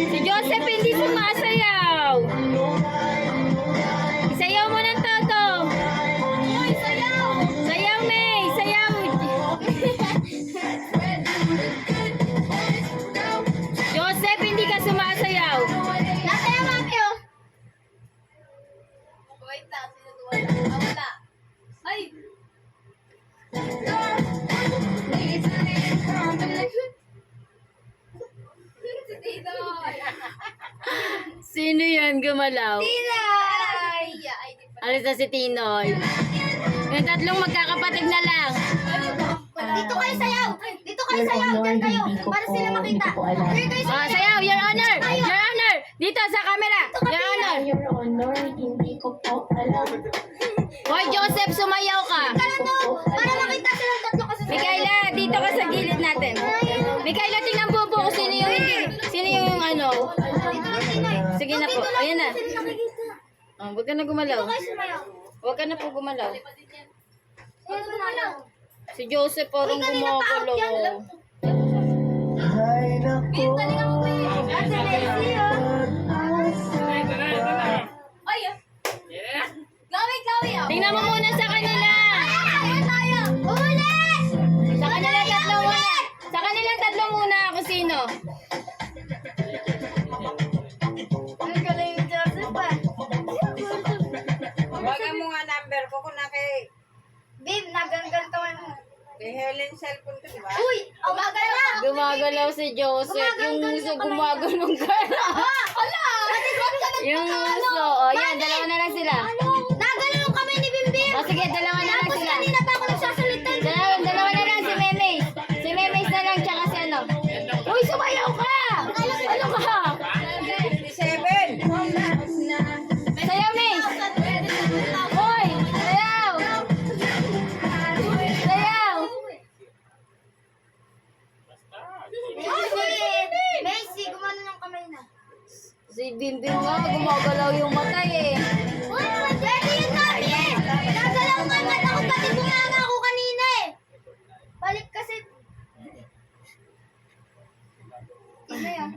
Si Joseph hindi sumasayaw. Isayaw mo ng todo. Uy, sayaw! Sayaw, May. Sayaw. Joseph, hindi ka sumasayaw. Nasayaw, mami, oh! Wait lang, sinutuwa. Wala. Ay! Si Tinoy! Sino yan gumalaw? Tinoy! Ay, di pa. Alis na si Tinoy. Yung tatlong magkakapatid na lang. Dito kayo sayaw! Dito kayo sayaw! Diyan kayo! Para sila makita! Dito kayo Oh, sayaw! sayaw, Your Honor! Your Honor! Dito sa camera! Your Honor! Your Honor, hindi ko po alam. Hoy, Joseph, sumayaw ka! Kala to! Para makita silang tatlo kasi Mikaela, dito ka sa gilid natin. Mikaela, tingnan po po kung sino yung hindi. Sino yung ano. Dito lang, Tinoy! Sige na po, ayan na. Sila nakikita. Oh, huwag ka na gumalaw. Dito kayo sumayaw. Huwag ka na po gumalaw. Dito sumayaw. Si Joseph parang gumagalaw. Ay, naku. Ate Messi, oh! Ay, ah! Gawi, ah! Tingnan mo muna sa kanila. Ayan tayo! Uli! Sa kanila tatlo muna. Sa kanilang tatlo muna kung sino. Ang galing yung Joseph, ah. Tawagan mo nga number ko kung Babe, naganggantawan mo. kay Helen cellphone ko, di ba? Uy! Umaga na! Gumagalaw si Joseph. Yung uso gumagalong ka na. Ala! Yung uso. O yan, dalawa na lang sila. Nagalaw yung kamay ni Bimbim! O sige, dalawa na lang Tapos sila. kanina pa ako nagsasalita. Dalawa na lang si Memes. Si Memes na lang tsaka si ano. Uy, sumayaw ka! Ano ka? 27! Sayaw, Mes! Uy! Sayaw! Sayaw! Messi, gumano ng kamay na. Si Bimbing nga, gumagalaw yung mata eh. Uy, pwede yun kami! Nagalaw nga mata ko, pati bunganga ako kanina eh. Balik kasi. Ina yan.